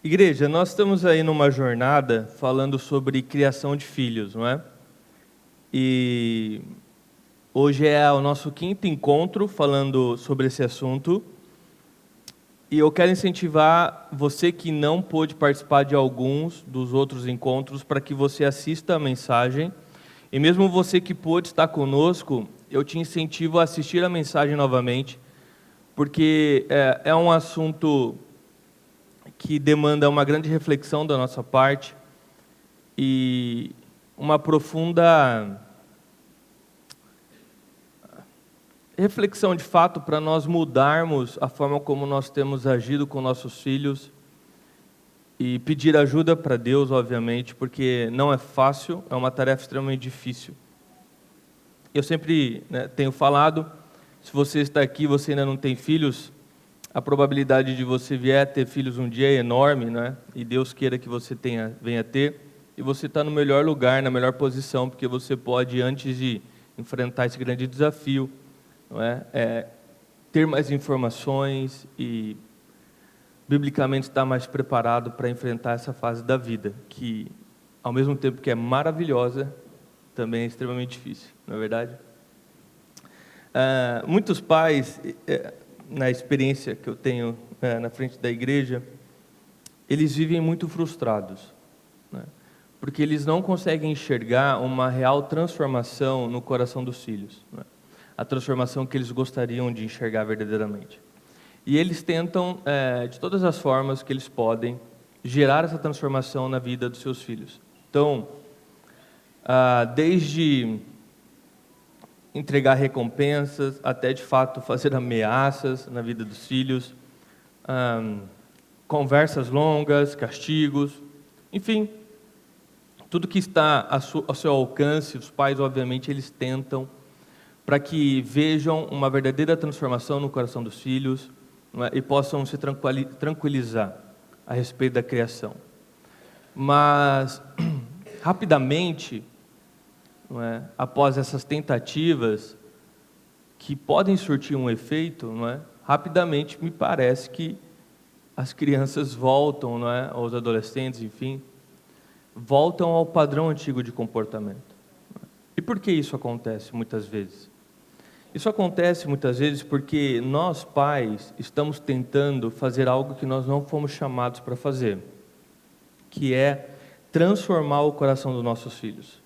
Igreja, nós estamos aí numa jornada falando sobre criação de filhos, não é? E hoje é o nosso quinto encontro falando sobre esse assunto. E eu quero incentivar você que não pôde participar de alguns dos outros encontros para que você assista a mensagem. E mesmo você que pôde estar conosco, eu te incentivo a assistir a mensagem novamente, porque é um assunto que demanda uma grande reflexão da nossa parte e uma profunda reflexão de fato para nós mudarmos a forma como nós temos agido com nossos filhos e pedir ajuda para Deus, obviamente, porque não é fácil, é uma tarefa extremamente difícil. Eu sempre tenho falado, se você está aqui e você ainda não tem filhos, a probabilidade de você vier a ter filhos um dia é enorme, né? E Deus queira que você venha a ter, e você está no melhor lugar, na melhor posição, porque você pode, antes de enfrentar esse grande desafio, não é? Ter mais informações e, biblicamente, estar mais preparado para enfrentar essa fase da vida, que, ao mesmo tempo que é maravilhosa, também é extremamente difícil, não é verdade? Muitos pais, na experiência que eu tenho na frente da igreja, eles vivem muito frustrados, né? Porque eles não conseguem enxergar uma real transformação no coração dos filhos, né? A transformação que eles gostariam de enxergar verdadeiramente. E eles tentam, de todas as formas que eles podem, gerar essa transformação na vida dos seus filhos. Então, desde entregar recompensas, até de fato fazer ameaças na vida dos filhos, conversas longas, castigos, enfim, tudo que está ao seu alcance, os pais, obviamente, eles tentam para que vejam uma verdadeira transformação no coração dos filhos, não é? E possam se tranquilizar a respeito da criação. Mas, rapidamente, não é? Após essas tentativas, que podem surtir um efeito, não é? Rapidamente me parece que as crianças voltam, não é? Os adolescentes, enfim, voltam ao padrão antigo de comportamento. E por que isso acontece muitas vezes? Isso acontece muitas vezes porque nós, pais, estamos tentando fazer algo que nós não fomos chamados para fazer, que é transformar o coração dos nossos filhos.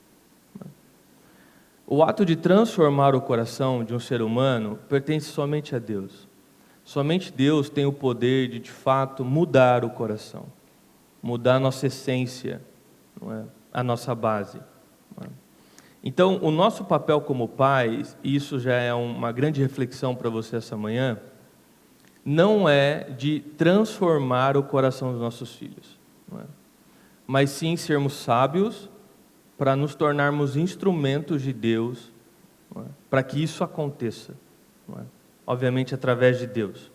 O ato de transformar o coração de um ser humano pertence somente a Deus. Somente Deus tem o poder de fato, mudar o coração, mudar a nossa essência, não é? A nossa base. Não é? Então, o nosso papel como pais, e isso já é uma grande reflexão para você essa manhã, não é de transformar o coração dos nossos filhos, não é? Mas sim sermos sábios para nos tornarmos instrumentos de Deus, não é? Para que isso aconteça, não é? Obviamente através de Deus.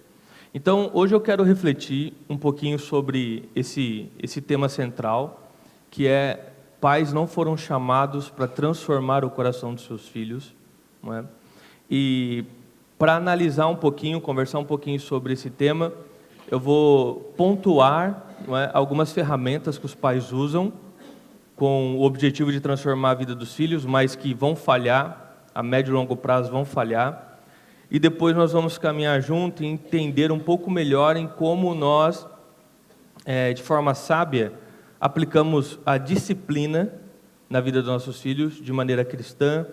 Então, hoje eu quero refletir um pouquinho sobre esse tema central, que é: pais não foram chamados para transformar o coração dos seus filhos, não é? E para analisar um pouquinho, conversar um pouquinho sobre esse tema, eu vou pontuar, não é, algumas ferramentas que os pais usam com o objetivo de transformar a vida dos filhos, mas que vão falhar, a médio e longo prazo vão falhar. E depois nós vamos caminhar junto e entender um pouco melhor em como nós, de forma sábia, aplicamos a disciplina na vida dos nossos filhos de maneira cristã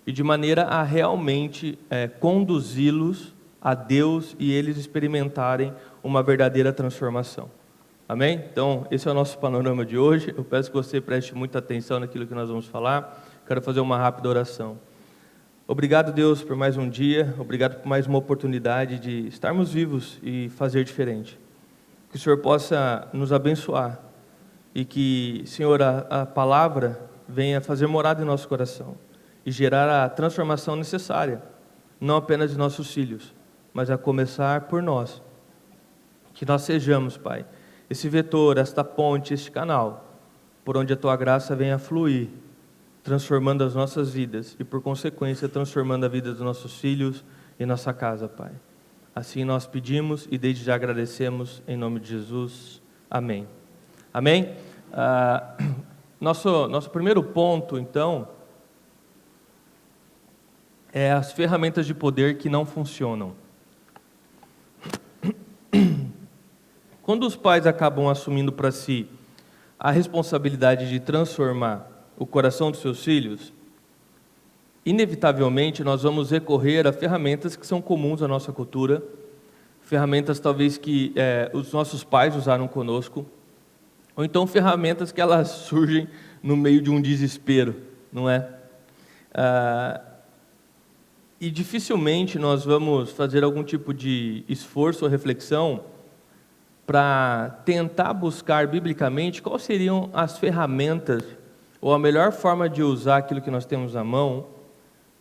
e de maneira a realmente conduzi-los a Deus e eles experimentarem uma verdadeira transformação. Amém? Então, esse é o nosso panorama de hoje. Eu peço que você preste muita atenção naquilo que nós vamos falar. Quero fazer uma rápida oração. Obrigado, Deus, por mais um dia. Obrigado por mais uma oportunidade de estarmos vivos e fazer diferente. Que o Senhor possa nos abençoar e que, Senhor, a palavra venha fazer morada em nosso coração e gerar a transformação necessária, não apenas de nossos filhos, mas a começar por nós. Que nós sejamos, Pai, esse vetor, esta ponte, este canal, por onde a Tua graça venha fluir, transformando as nossas vidas e, por consequência, transformando a vida dos nossos filhos e nossa casa, Pai. Assim nós pedimos e desde já agradecemos, em nome de Jesus. Amém. Amém? Nosso primeiro ponto, então, é as ferramentas de poder que não funcionam. Quando os pais acabam assumindo para si a responsabilidade de transformar o coração dos seus filhos, inevitavelmente nós vamos recorrer a ferramentas que são comuns à nossa cultura, ferramentas talvez que os nossos pais usaram conosco, ou então ferramentas que elas surgem no meio de um desespero, não é? E dificilmente nós vamos fazer algum tipo de esforço ou reflexão para tentar buscar biblicamente quais seriam as ferramentas ou a melhor forma de usar aquilo que nós temos na mão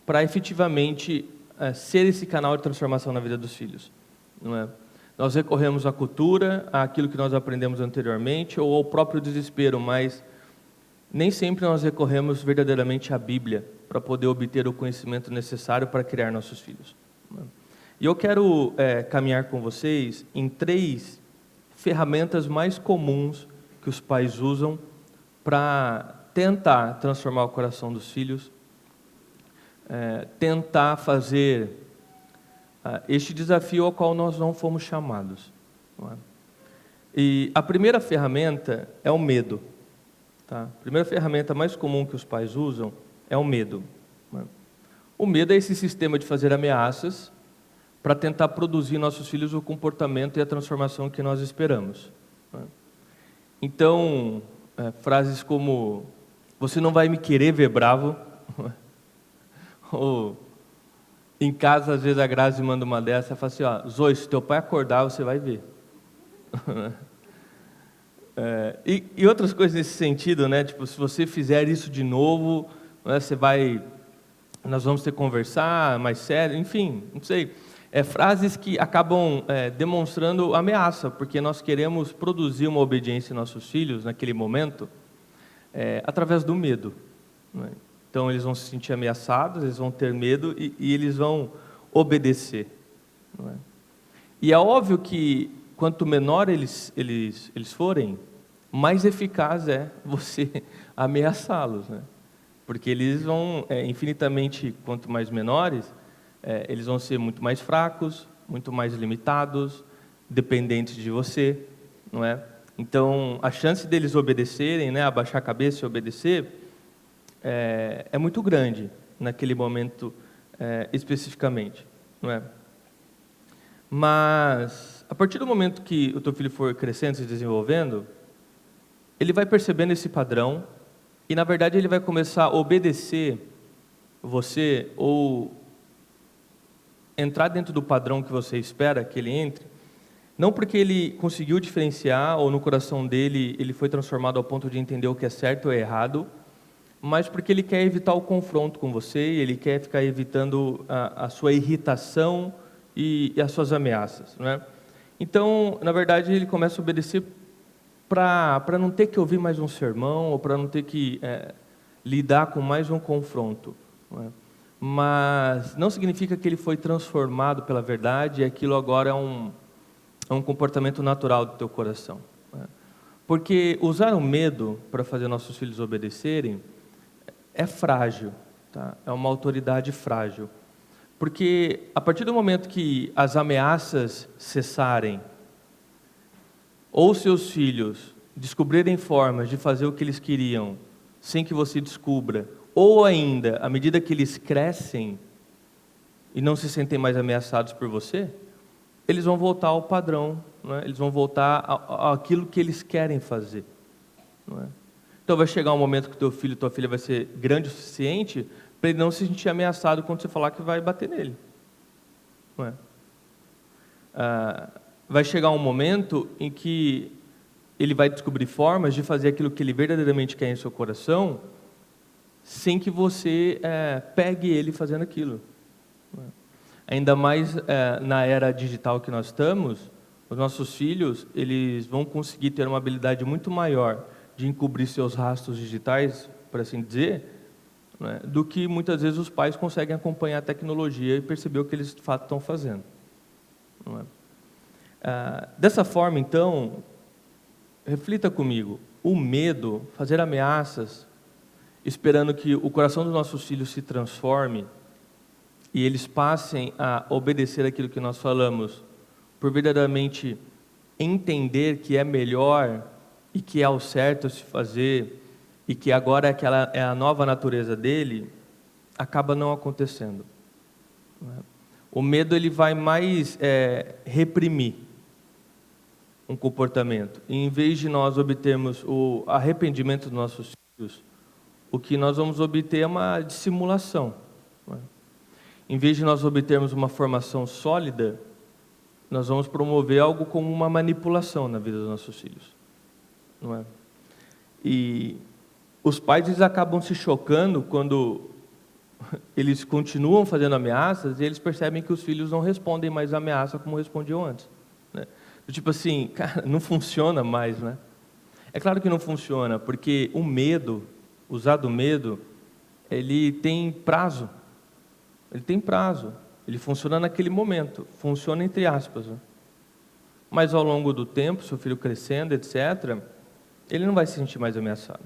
para efetivamente ser esse canal de transformação na vida dos filhos, não é? Nós recorremos à cultura, àquilo que nós aprendemos anteriormente ou ao próprio desespero, mas nem sempre nós recorremos verdadeiramente à Bíblia para poder obter o conhecimento necessário para criar nossos filhos. E eu quero caminhar com vocês em 3 ferramentas mais comuns que os pais usam para tentar transformar o coração dos filhos, tentar fazer este desafio ao qual nós não fomos chamados. Não é? E a primeira ferramenta é o medo. Tá? A primeira ferramenta mais comum que os pais usam é o medo. Não é? O medo é esse sistema de fazer ameaças para tentar produzir em nossos filhos o comportamento e a transformação que nós esperamos. Não é? Então, frases como: você não vai me querer ver bravo, ou em casa, às vezes, a Grazi manda uma dessa e fala assim: Zoe, se teu pai acordar, você vai ver. E outras coisas nesse sentido, né? Tipo, se você fizer isso de novo, né, nós vamos ter que conversar mais sério, enfim, não sei. Frases que acabam demonstrando ameaça, porque nós queremos produzir uma obediência em nossos filhos, naquele momento, através do medo, né? Então, eles vão se sentir ameaçados, eles vão ter medo e eles vão obedecer. Não é? E é óbvio que, quanto menor eles forem, mais eficaz é você ameaçá-los, né? Porque eles vão, infinitamente, quanto mais menores, eles vão ser muito mais fracos, muito mais limitados, dependentes de você, não é? Então, a chance deles obedecerem, né, abaixar a cabeça e obedecer, é muito grande naquele momento especificamente, não é? Mas a partir do momento que o teu filho for crescendo, se desenvolvendo, ele vai percebendo esse padrão e, na verdade, ele vai começar a obedecer você ou entrar dentro do padrão que você espera que ele entre, não porque ele conseguiu diferenciar ou no coração dele ele foi transformado ao ponto de entender o que é certo ou errado, mas porque ele quer evitar o confronto com você, ele quer ficar evitando a sua irritação e as suas ameaças, não é? Então, na verdade, ele começa a obedecer para não ter que ouvir mais um sermão, ou para não ter que lidar com mais um confronto, não é? Mas não significa que ele foi transformado pela verdade e aquilo agora é um comportamento natural do teu coração, não é? Porque usar o medo para fazer nossos filhos obedecerem é frágil, tá? É uma autoridade frágil. Porque a partir do momento que as ameaças cessarem, ou seus filhos descobrirem formas de fazer o que eles queriam, sem que você descubra, ou ainda, à medida que eles crescem e não se sentem mais ameaçados por você, eles vão voltar ao padrão, não é? Eles vão voltar àquilo que eles querem fazer, não é? Então vai chegar um momento que teu filho, tua filha vai ser grande o suficiente para ele não se sentir ameaçado quando você falar que vai bater nele, não é? Vai chegar um momento em que ele vai descobrir formas de fazer aquilo que ele verdadeiramente quer em seu coração, sem que você pegue ele fazendo aquilo, não é? Ainda mais na era digital que nós estamos, os nossos filhos eles vão conseguir ter uma habilidade muito maior de encobrir seus rastros digitais, por assim dizer, né, do que muitas vezes os pais conseguem acompanhar a tecnologia e perceber o que eles de fato estão fazendo, não é? Dessa forma, então, reflita comigo, o medo, fazer ameaças, esperando que o coração dos nossos filhos se transforme e eles passem a obedecer aquilo que nós falamos, por verdadeiramente entender que é melhor e que é o certo a se fazer e que agora aquela é a nova natureza dele, acaba não acontecendo. O medo ele vai mais reprimir um comportamento. E em vez de nós obtermos o arrependimento dos nossos filhos, o que nós vamos obter é uma dissimulação. Em vez de nós obtermos uma formação sólida, nós vamos promover algo como uma manipulação na vida dos nossos filhos. Não é? E os pais eles acabam se chocando quando eles continuam fazendo ameaças e eles percebem que os filhos não respondem mais à ameaça como respondiam antes. Né? Tipo assim, cara, não funciona mais, né? É claro que não funciona, porque o medo, usar do medo, ele tem prazo. Ele tem prazo. Ele funciona naquele momento. Funciona entre aspas. Né? Mas ao longo do tempo, seu filho crescendo, etc., ele não vai se sentir mais ameaçado.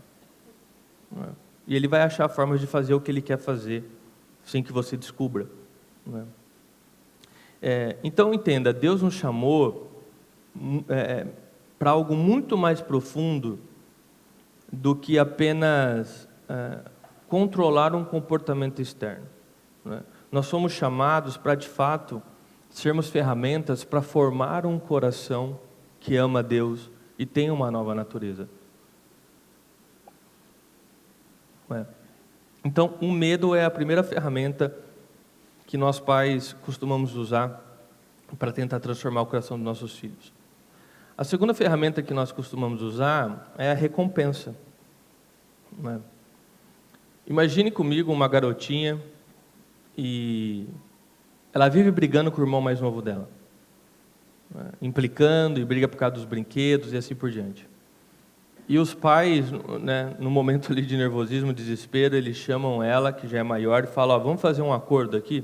Não é? E ele vai achar formas de fazer o que ele quer fazer, sem que você descubra. Não é? Então entenda, Deus nos chamou para algo muito mais profundo do que apenas controlar um comportamento externo. Não é? Nós somos chamados para, de fato, sermos ferramentas para formar um coração que ama a Deus e tem uma nova natureza. Não é? Então, o medo é a primeira ferramenta que nós pais costumamos usar para tentar transformar o coração dos nossos filhos. A segunda ferramenta que nós costumamos usar é a recompensa. Não é? Imagine comigo uma garotinha e ela vive brigando com o irmão mais novo dela, né? Implicando e briga por causa dos brinquedos e assim por diante. E os pais, né, no momento ali de nervosismo, desespero, eles chamam ela, que já é maior, e falam, vamos fazer um acordo aqui?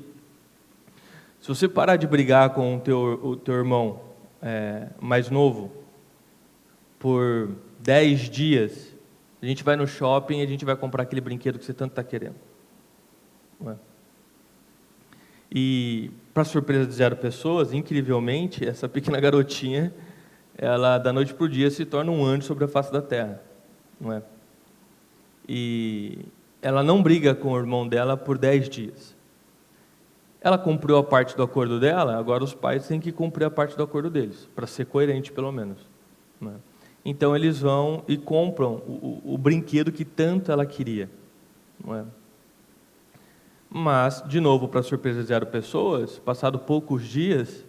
Se você parar de brigar com o teu irmão mais novo por 10 dias, a gente vai no shopping e a gente vai comprar aquele brinquedo que você tanto está querendo. Não é? E, para surpresa de 0 pessoas, incrivelmente, essa pequena garotinha, ela, da noite para o dia, se torna um anjo sobre a face da terra. Não é? E ela não briga com o irmão dela por 10 dias. Ela cumpriu a parte do acordo dela, agora os pais têm que cumprir a parte do acordo deles, para ser coerente, pelo menos. Não é? Então, eles vão e compram o brinquedo que tanto ela queria. Não é? Mas, de novo, para surpresa de 0 pessoas, passado poucos dias,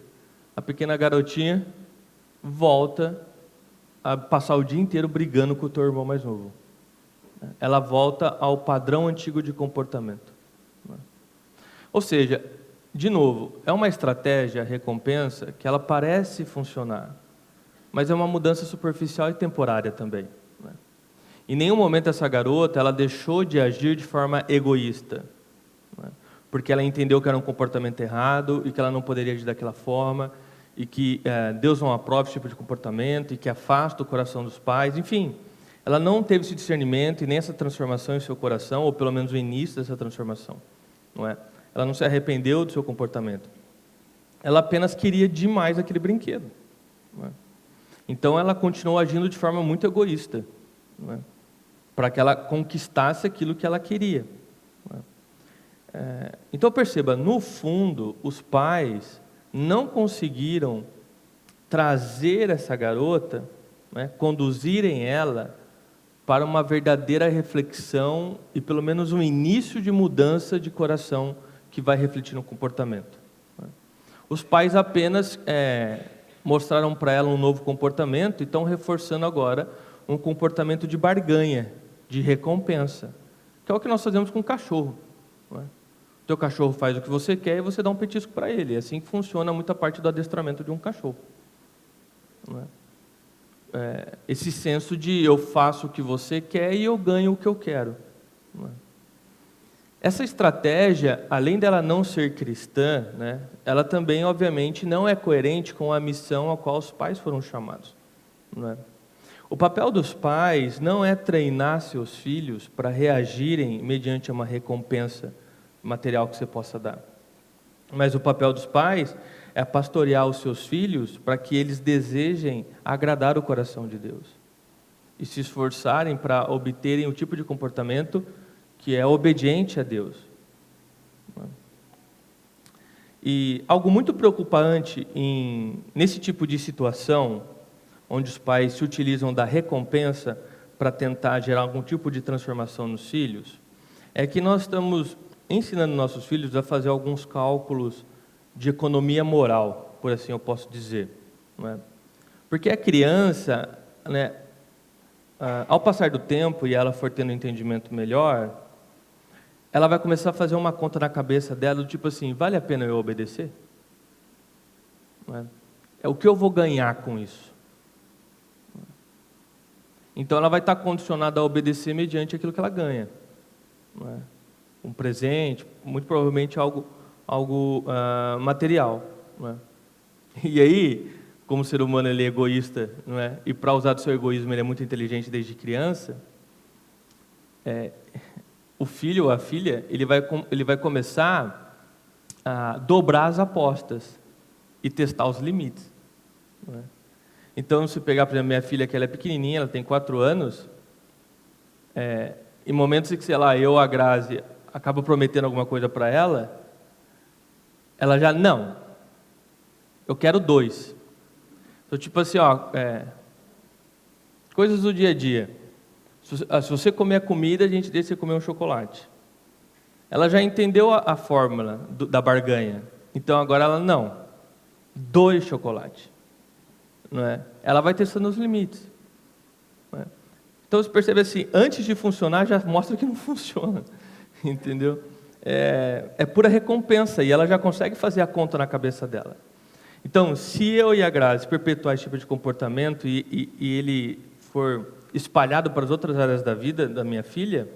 a pequena garotinha volta a passar o dia inteiro brigando com o teu irmão mais novo. Ela volta ao padrão antigo de comportamento. Ou seja, de novo, é uma estratégia, recompensa, que ela parece funcionar, mas é uma mudança superficial e temporária também. Em nenhum momento essa garota ela deixou de agir de forma egoísta, porque ela entendeu que era um comportamento errado e que ela não poderia agir daquela forma e que Deus não aprova esse tipo de comportamento e que afasta o coração dos pais. Enfim, ela não teve esse discernimento e nem essa transformação em seu coração, ou pelo menos o início dessa transformação. Não é? Ela não se arrependeu do seu comportamento. Ela apenas queria demais aquele brinquedo. Não é? Então ela continuou agindo de forma muito egoísta, não é? Para que ela conquistasse aquilo que ela queria. Então perceba, no fundo, os pais não conseguiram trazer essa garota, né, conduzirem ela para uma verdadeira reflexão e pelo menos um início de mudança de coração que vai refletir no comportamento. Os pais apenas mostraram para ela um novo comportamento e estão reforçando agora um comportamento de barganha, de recompensa, que é o que nós fazemos com o cachorro. Não é? O teu cachorro faz o que você quer e você dá um petisco para ele. É assim que funciona muita parte do adestramento de um cachorro. Não é? Esse senso de eu faço o que você quer e eu ganho o que eu quero. Não é? Essa estratégia, além dela não ser cristã, né, ela também, obviamente, não é coerente com a missão a qual os pais foram chamados. Não é? O papel dos pais não é treinar seus filhos para reagirem mediante uma recompensa material que você possa dar. Mas o papel dos pais é pastorear os seus filhos para que eles desejem agradar o coração de Deus e se esforçarem para obterem o tipo de comportamento que é obediente a Deus. E algo muito preocupante nesse tipo de situação, onde os pais se utilizam da recompensa para tentar gerar algum tipo de transformação nos filhos, é que nós estamos ensinando nossos filhos a fazer alguns cálculos de economia moral, por assim eu posso dizer. Não é? Porque a criança, né, ao passar do tempo e ela for tendo um entendimento melhor, ela vai começar a fazer uma conta na cabeça dela, do tipo assim, vale a pena eu obedecer? Não é? É o que eu vou ganhar com isso? Então ela vai estar condicionada a obedecer mediante aquilo que ela ganha. Não é? Um presente, muito provavelmente algo material. Não é? E aí, como o ser humano ele é egoísta, não é? E para usar do seu egoísmo ele é muito inteligente desde criança, o filho ou a filha ele vai começar a dobrar as apostas e testar os limites. Não é? Então, se pegar, por exemplo, minha filha, que ela é pequenininha, ela tem 4 anos, em momentos em que, sei lá, eu, a Grazi, acabo prometendo alguma coisa para ela, ela já, não, eu quero 2. Então, tipo assim, coisas do dia a dia. Se você comer a comida, a gente deixa você comer um chocolate. Ela já entendeu a fórmula da barganha. Então, agora ela, não, 2 chocolates. Não é? Ela vai testando os limites. Não é? Então você percebe assim, antes de funcionar já mostra que não funciona, entendeu? É pura recompensa e ela já consegue fazer a conta na cabeça dela. Então, se eu e a Grazi perpetuar esse tipo de comportamento e ele for espalhado para as outras áreas da vida da minha filha,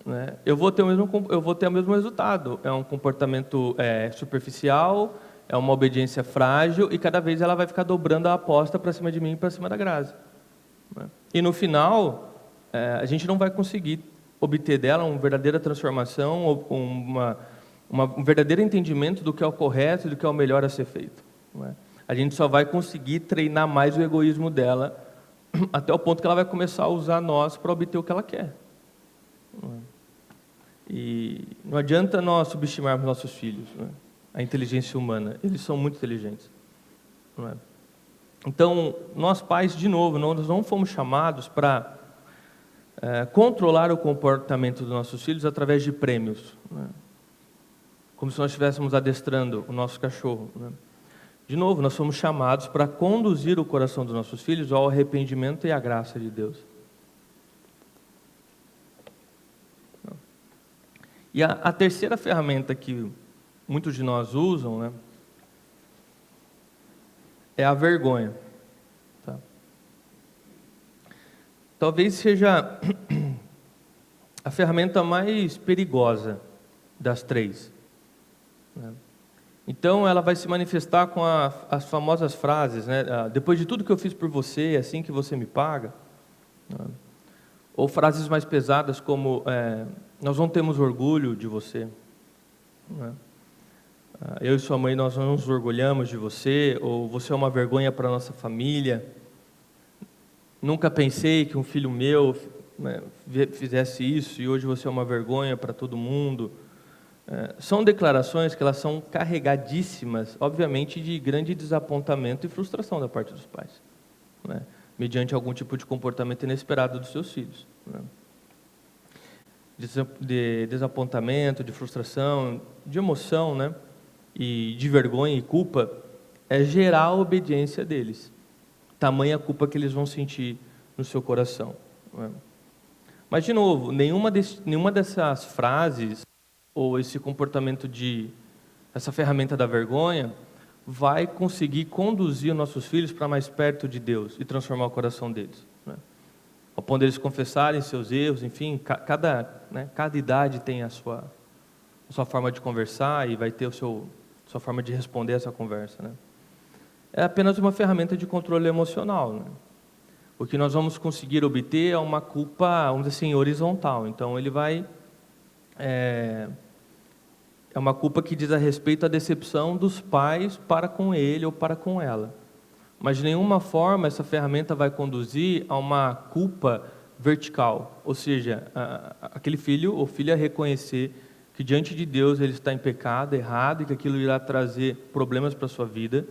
né, eu vou ter o mesmo resultado. É um comportamento superficial, é uma obediência frágil e cada vez ela vai ficar dobrando a aposta para cima de mim e para cima da Grazi. E no final, a gente não vai conseguir obter dela uma verdadeira transformação, um verdadeiro entendimento do que é o correto e do que é o melhor a ser feito. A gente só vai conseguir treinar mais o egoísmo dela até o ponto que ela vai começar a usar nós para obter o que ela quer. E não adianta nós subestimarmos nossos filhos, a inteligência humana, eles são muito inteligentes. Não é? Então, nós pais, de novo, nós não fomos chamados para controlar o comportamento dos nossos filhos através de prêmios, não é? Como se nós estivéssemos adestrando o nosso cachorro. Não é? De novo, nós somos chamados para conduzir o coração dos nossos filhos ao arrependimento e à graça de Deus. E a terceira ferramenta que muitos de nós usam, né, é a vergonha. Tá? Talvez seja a ferramenta mais perigosa das 3. Né? Então, ela vai se manifestar com as famosas frases, né? Depois de tudo que eu fiz por você, é assim que você me paga. Né? Ou frases mais pesadas como, nós não temos orgulho de você. Né? Eu e sua mãe, nós não nos orgulhamos de você, ou você é uma vergonha para a nossa família. Nunca pensei que um filho meu, né, fizesse isso, e hoje você é uma vergonha para todo mundo. São declarações que elas são carregadíssimas, obviamente, de grande desapontamento e frustração da parte dos pais, né, mediante algum tipo de comportamento inesperado dos seus filhos. Né. De desapontamento, de frustração, de emoção, né, e de vergonha e culpa, é gerar a obediência deles. Tamanha culpa que eles vão sentir no seu coração. Né. Mas, de novo, nenhuma dessas frases ou esse comportamento essa ferramenta da vergonha, vai conseguir conduzir os nossos filhos para mais perto de Deus e transformar o coração deles. Né? Ao ponto deles confessarem seus erros, enfim, cada idade tem a sua forma de conversar e vai ter sua forma de responder essa conversa. Né? É apenas uma ferramenta de controle emocional. Né? o que nós vamos conseguir obter é uma culpa, vamos dizer assim, horizontal. Então, ele vai... É uma culpa que diz a respeito à decepção dos pais para com ele ou para com ela. Mas, de nenhuma forma, essa ferramenta vai conduzir a uma culpa vertical. Ou seja, aquele filho ou filha reconhecer que diante de Deus ele está em pecado, errado, e que aquilo irá trazer problemas para a sua vida.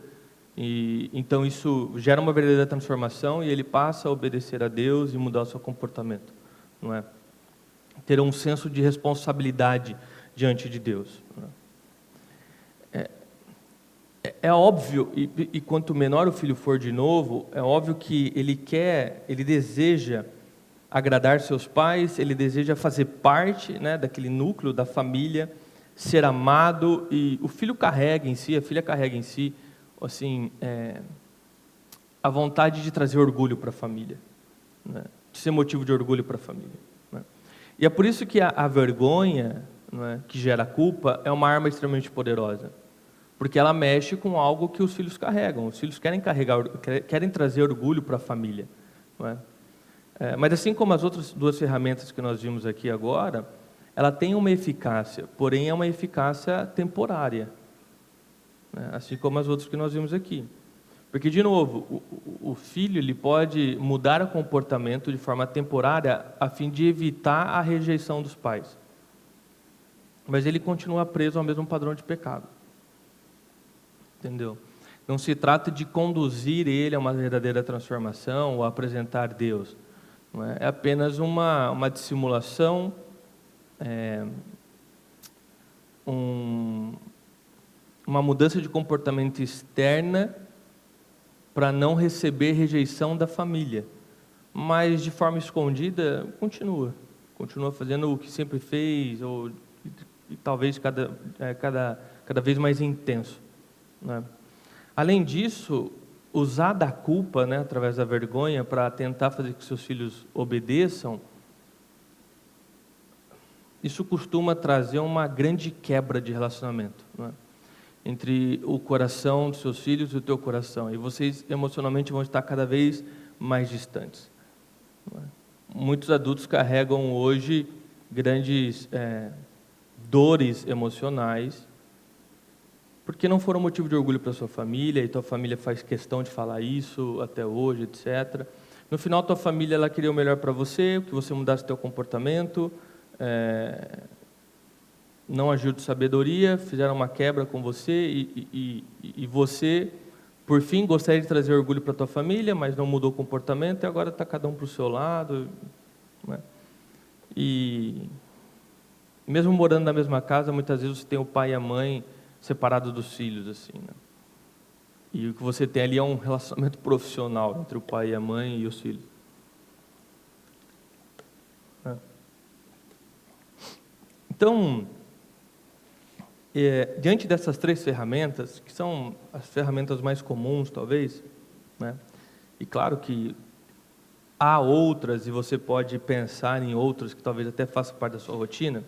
E então isso gera uma verdadeira transformação e ele passa a obedecer a Deus e mudar o seu comportamento, não é? Ter um senso de responsabilidade diante de Deus. É óbvio, e quanto menor o filho for de novo, é óbvio que ele deseja agradar seus pais, ele deseja fazer parte, né, daquele núcleo da família, ser amado, e o filho carrega em si, a filha carrega em si, assim, a vontade de trazer orgulho para a família, né, de ser motivo de orgulho para a família. Né. E é por isso que a vergonha, não é, que gera culpa, é uma arma extremamente poderosa, porque ela mexe com algo que os filhos carregam. Os filhos querem trazer orgulho para a família, não é? Mas assim como as outras duas ferramentas que nós vimos aqui agora, ela tem uma eficácia, porém é uma eficácia temporária, né? Assim como as outras que nós vimos aqui. Porque, de novo, o filho ele pode mudar o comportamento de forma temporária a fim de evitar a rejeição dos pais. Mas ele continua preso ao mesmo padrão de pecado. Entendeu? Não se trata de conduzir ele a uma verdadeira transformação ou a apresentar Deus. Não é? É apenas uma dissimulação, uma mudança de comportamento externa para não receber rejeição da família. Mas de forma escondida, continua fazendo o que sempre fez, e talvez cada vez mais intenso, né? Além disso, usar da culpa, né, através da vergonha, para tentar fazer com que seus filhos obedeçam, isso costuma trazer uma grande quebra de relacionamento, né, entre o coração dos seus filhos e o teu coração, e vocês emocionalmente vão estar cada vez mais distantes, né? Muitos adultos carregam hoje grandes dores emocionais, porque não foram motivo de orgulho para sua família, e tua família faz questão de falar isso até hoje, etc. No final, tua família ela queria o melhor para você, que você mudasse teu comportamento, não agiu de sabedoria, fizeram uma quebra com você, e você, por fim, gostaria de trazer orgulho para tua família, mas não mudou o comportamento, e agora está cada um para o seu lado, né? E mesmo morando na mesma casa, muitas vezes você tem o pai e a mãe separado dos filhos, assim, né? E o que você tem ali é um relacionamento profissional entre o pai e a mãe e os filhos. Então, diante dessas três ferramentas, que são as ferramentas mais comuns, talvez, né? E claro que há outras, e você pode pensar em outras que talvez até façam parte da sua rotina.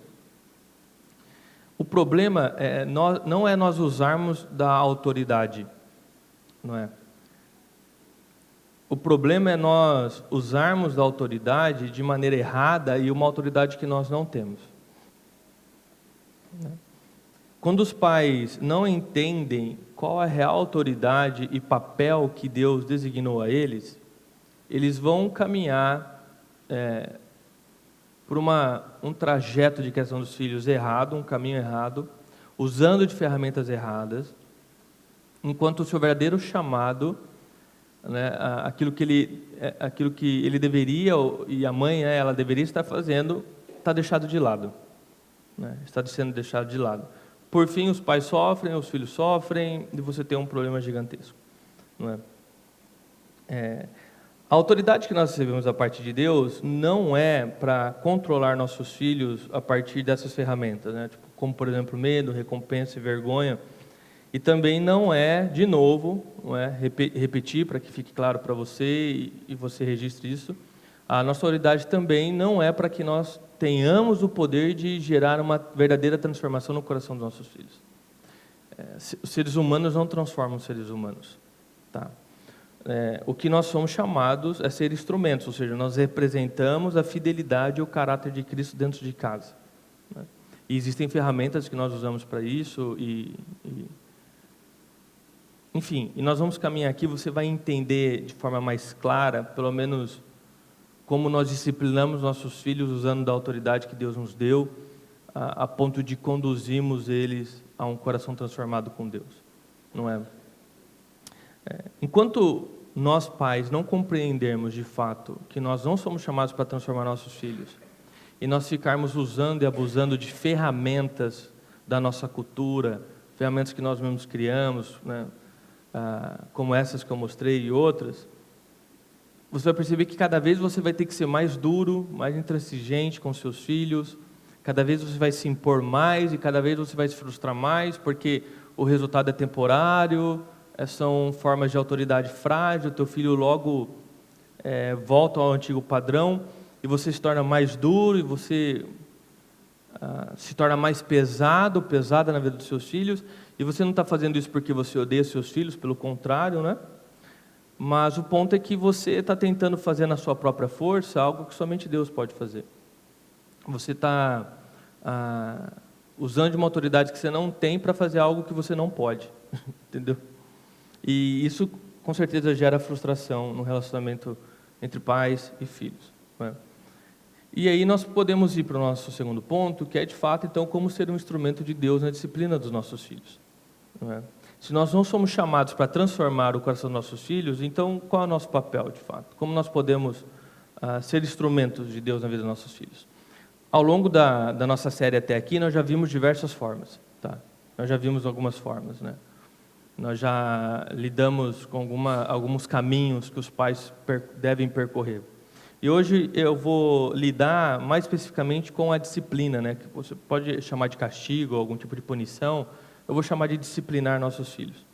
O problema não é nós usarmos da autoridade, não é? O problema é nós usarmos da autoridade de maneira errada e uma autoridade que nós não temos. Quando os pais não entendem qual é a real autoridade e papel que Deus designou a eles, eles vão caminhar por um trajeto de criação dos filhos errado, um caminho errado, usando de ferramentas erradas, enquanto o seu verdadeiro chamado, né, aquilo que ele deveria, e a mãe, ela deveria estar fazendo, está deixado de lado, né, está sendo deixado de lado. Por fim, os pais sofrem, os filhos sofrem, e você tem um problema gigantesco, não é? A autoridade que nós recebemos da parte de Deus não é para controlar nossos filhos a partir dessas ferramentas, né? Tipo, como, por exemplo, medo, recompensa e vergonha. E também não é, de novo, não é, repetir para que fique claro para você e você registre isso, a nossa autoridade também não é para que nós tenhamos o poder de gerar uma verdadeira transformação no coração dos nossos filhos. Os seres humanos não transformam os seres humanos, tá? o que nós somos chamados é ser instrumentos, ou seja, nós representamos a fidelidade e o caráter de Cristo dentro de casa, né? E existem ferramentas que nós usamos para isso, enfim, e nós vamos caminhar aqui, você vai entender de forma mais clara, pelo menos, como nós disciplinamos nossos filhos usando da autoridade que Deus nos deu, a ponto de conduzirmos eles a um coração transformado com Deus, não é? Enquanto nós pais não compreendermos de fato que nós não somos chamados para transformar nossos filhos, e nós ficarmos usando e abusando de ferramentas da nossa cultura, ferramentas que nós mesmos criamos, né, como essas que eu mostrei e outras, você vai perceber que cada vez você vai ter que ser mais duro, mais intransigente com seus filhos, cada vez você vai se impor mais e cada vez você vai se frustrar mais, porque o resultado é temporário, são formas de autoridade frágil, teu filho logo volta ao antigo padrão, e você se torna mais duro, e você se torna mais pesada na vida dos seus filhos, e você não está fazendo isso porque você odeia seus filhos, pelo contrário, né? Mas o ponto é que você está tentando fazer na sua própria força algo que somente Deus pode fazer. Você está usando de uma autoridade que você não tem para fazer algo que você não pode, entendeu? E isso, com certeza, gera frustração no relacionamento entre pais e filhos, né? E aí nós podemos ir para o nosso segundo ponto, que é, de fato, então, como ser um instrumento de Deus na disciplina dos nossos filhos, né? Se nós não somos chamados para transformar o coração dos nossos filhos, então, qual é o nosso papel, de fato? Como nós podemos ser instrumentos de Deus na vida dos nossos filhos? Ao longo da nossa série até aqui, nós já vimos diversas formas, tá? Nós já vimos algumas formas, né? Nós já lidamos com alguns caminhos que os pais devem percorrer. E hoje eu vou lidar mais especificamente com a disciplina, né? Que você pode chamar de castigo, algum tipo de punição. Eu vou chamar de disciplinar nossos filhos,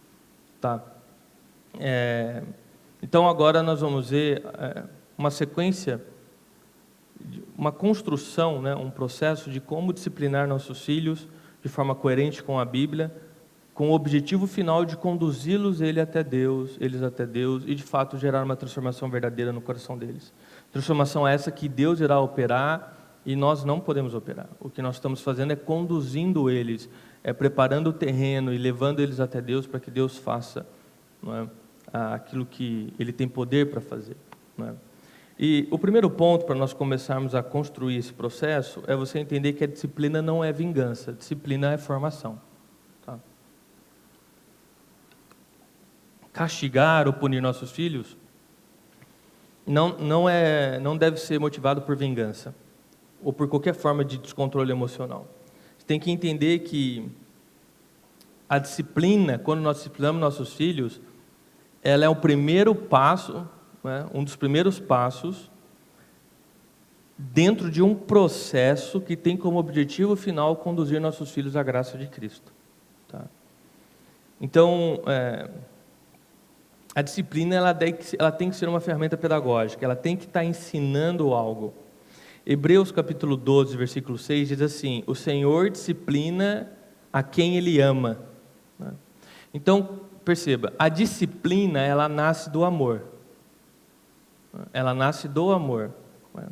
tá? Então agora nós vamos ver uma sequência, uma construção, né? Um processo de como disciplinar nossos filhos de forma coerente com a Bíblia, com o objetivo final de conduzi-los eles até Deus, e de fato gerar uma transformação verdadeira no coração deles. Transformação essa que Deus irá operar e nós não podemos operar. O que nós estamos fazendo é conduzindo eles, preparando o terreno e levando eles até Deus para que Deus faça, não é, aquilo que Ele tem poder para fazer, não é? E o primeiro ponto para nós começarmos a construir esse processo é você entender que a disciplina não é vingança, a disciplina é formação. Castigar ou punir nossos filhos não deve ser motivado por vingança ou por qualquer forma de descontrole emocional. Você tem que entender que a disciplina, quando nós disciplinamos nossos filhos, ela é o primeiro passo, né, um dos primeiros passos dentro de um processo que tem como objetivo final conduzir nossos filhos à graça de Cristo, tá? Então, a disciplina ela tem que ser uma ferramenta pedagógica, ela tem que estar ensinando algo. Hebreus capítulo 12, versículo 6 diz assim: o Senhor disciplina a quem Ele ama, né? Então, perceba, a disciplina ela nasce do amor. Ela nasce do amor, né?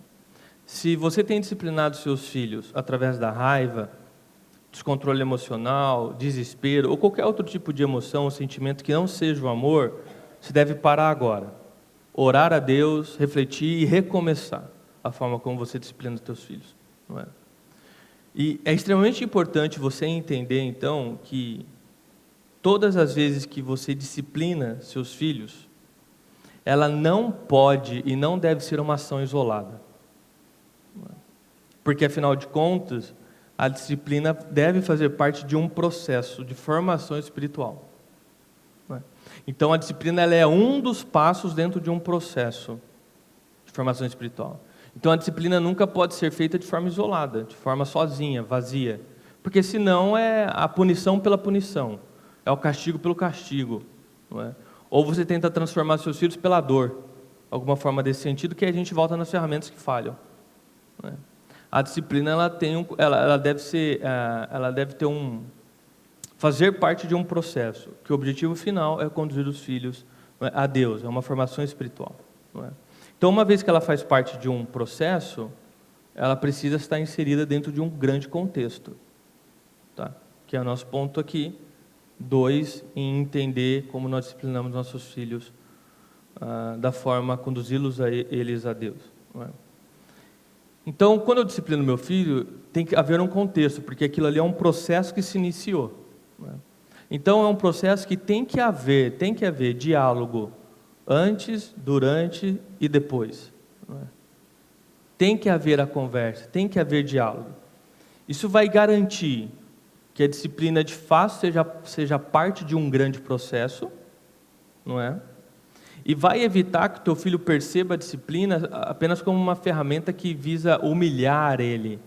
Se você tem disciplinado seus filhos através da raiva, descontrole emocional, desespero, ou qualquer outro tipo de emoção ou sentimento que não seja o amor, você deve parar agora, orar a Deus, refletir e recomeçar a forma como você disciplina os seus filhos, não é? E é extremamente importante você entender, então, que todas as vezes que você disciplina seus filhos, ela não pode e não deve ser uma ação isolada, não é? Porque, afinal de contas, a disciplina deve fazer parte de um processo de formação espiritual. Então, a disciplina ela é um dos passos dentro de um processo de formação espiritual. Então, a disciplina nunca pode ser feita de forma isolada, de forma sozinha, vazia. Porque senão é a punição pela punição, é o castigo pelo castigo, não é? Ou você tenta transformar seus filhos pela dor, alguma forma desse sentido, que a gente volta nas ferramentas que falham, não é? A disciplina ela deve fazer parte de um processo, que o objetivo final é conduzir os filhos a Deus, é uma formação espiritual. Não é? Então, uma vez que ela faz parte de um processo, ela precisa estar inserida dentro de um grande contexto, tá? Que é o nosso ponto aqui, 2, em entender como nós disciplinamos nossos filhos, da forma a conduzi-los eles a Deus. Não é? Então, quando eu disciplino meu filho, tem que haver um contexto, porque aquilo ali é um processo que se iniciou. Não é? Então, é um processo que tem que haver diálogo antes, durante e depois. Não é? Tem que haver a conversa, tem que haver diálogo. Isso vai garantir que a disciplina de fato seja parte de um grande processo, não é? E vai evitar que o teu filho perceba a disciplina apenas como uma ferramenta que visa humilhar ele,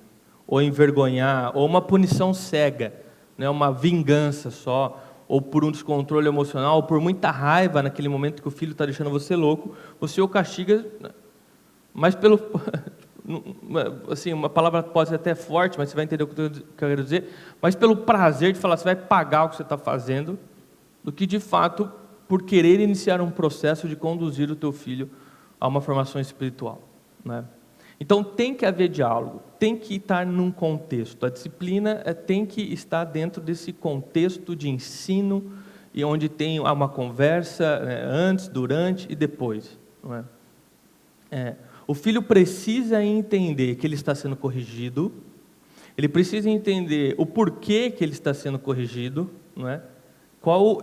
ou envergonhar, ou uma punição cega, né? Uma vingança só, ou por um descontrole emocional, ou por muita raiva naquele momento que o filho está deixando você louco, você o castiga, mas pelo... assim, uma palavra pode ser até forte, mas você vai entender o que eu quero dizer, mas pelo prazer de falar, você vai pagar o que você está fazendo, do que de fato por querer iniciar um processo de conduzir o teu filho a uma formação espiritual, né? Então tem que haver diálogo, tem que estar num contexto, a disciplina tem que estar dentro desse contexto de ensino, e onde tem uma conversa, né, antes, durante e depois, não é? O filho precisa entender que ele está sendo corrigido, ele precisa entender o porquê que ele está sendo corrigido, não é? Qual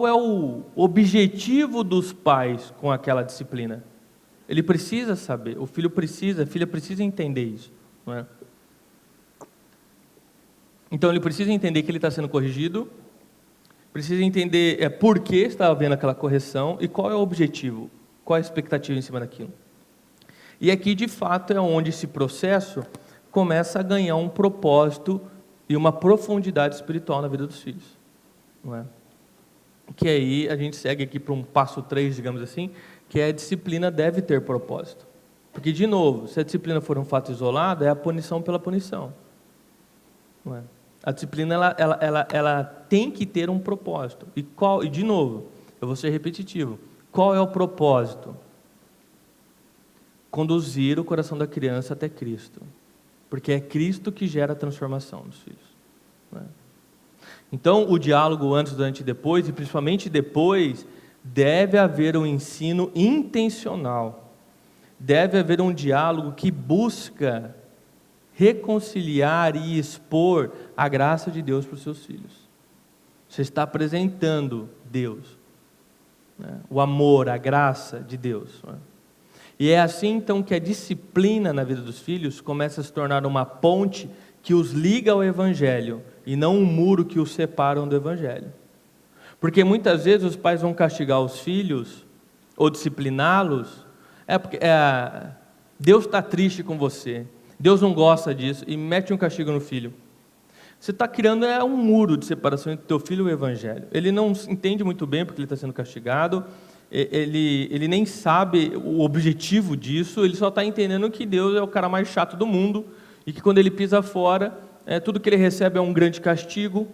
é o objetivo dos pais com aquela disciplina? Ele precisa saber, a filha precisa entender isso, não é? Então ele precisa entender que ele está sendo corrigido, precisa entender por que está havendo aquela correção e qual é o objetivo, qual é a expectativa em cima daquilo. E aqui, de fato, é onde esse processo começa a ganhar um propósito e uma profundidade espiritual na vida dos filhos, não é? Que aí a gente segue aqui para um passo 3, digamos assim, que é a disciplina deve ter propósito. Porque, de novo, se a disciplina for um fato isolado, é a punição pela punição, não é? A disciplina ela tem que ter um propósito. E de novo, eu vou ser repetitivo, qual é o propósito? Conduzir o coração da criança até Cristo, porque é Cristo que gera a transformação dos filhos, não é? Então, o diálogo antes, durante e depois, e principalmente depois, deve haver um ensino intencional, deve haver um diálogo que busca reconciliar e expor a graça de Deus para os seus filhos. Você está apresentando Deus, né? O amor, a graça de Deus, né? E é assim então que a disciplina na vida dos filhos começa a se tornar uma ponte que os liga ao Evangelho e não um muro que os separa do Evangelho. Porque muitas vezes os pais vão castigar os filhos ou discipliná-los, porque Deus está triste com você, Deus não gosta disso, e mete um castigo no filho. Você está criando um muro de separação entre o teu filho e o Evangelho. Ele não entende muito bem porque ele está sendo castigado, ele nem sabe o objetivo disso, ele só está entendendo que Deus é o cara mais chato do mundo, e que quando ele pisa fora, tudo que ele recebe é um grande castigo,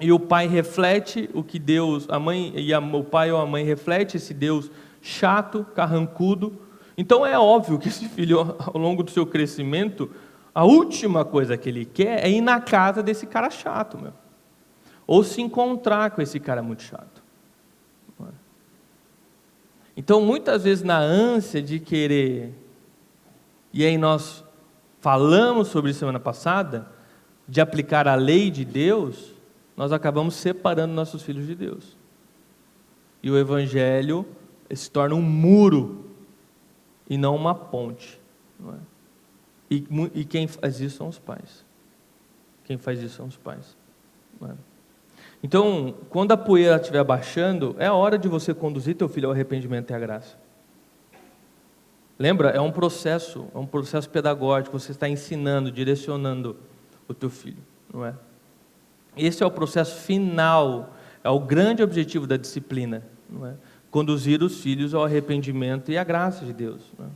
e o pai reflete o que Deus, o pai ou a mãe reflete esse Deus chato, carrancudo. Então é óbvio que esse filho, ao longo do seu crescimento, a última coisa que ele quer é ir na casa desse cara chato, ou se encontrar com esse cara muito chato. Então, muitas vezes, na ânsia de querer, e aí nós falamos sobre isso semana passada, de aplicar a lei de Deus, nós acabamos separando nossos filhos de Deus. E o Evangelho se torna um muro, e não uma ponte, não é? E quem faz isso são os pais. Quem faz isso são os pais, não é? Então, quando a poeira estiver baixando, é a hora de você conduzir teu filho ao arrependimento e à graça. Lembra? É um processo pedagógico, você está ensinando, direcionando o teu filho, não é? Esse é o processo final, é o grande objetivo da disciplina, não é? Conduzir os filhos ao arrependimento e à graça de Deus, não é?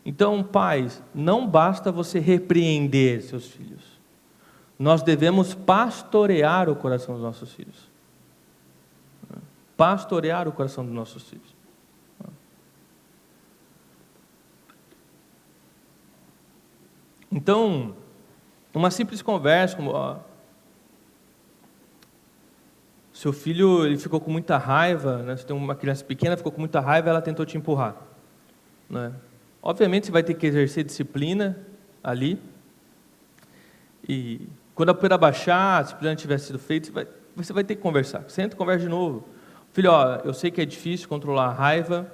Então, pais, não basta você repreender seus filhos. Nós devemos pastorear o coração dos nossos filhos. pastorear o coração dos nossos filhos. Então, uma simples conversa, como, seu filho ele ficou com muita raiva, né? Você tem uma criança pequena, ficou com muita raiva, ela tentou te empurrar, né? Obviamente você vai ter que exercer disciplina ali, e quando a poeira baixar, a disciplina tiver sido feita, você vai ter que conversar. Senta e conversa de novo. Filho, eu sei que é difícil controlar a raiva,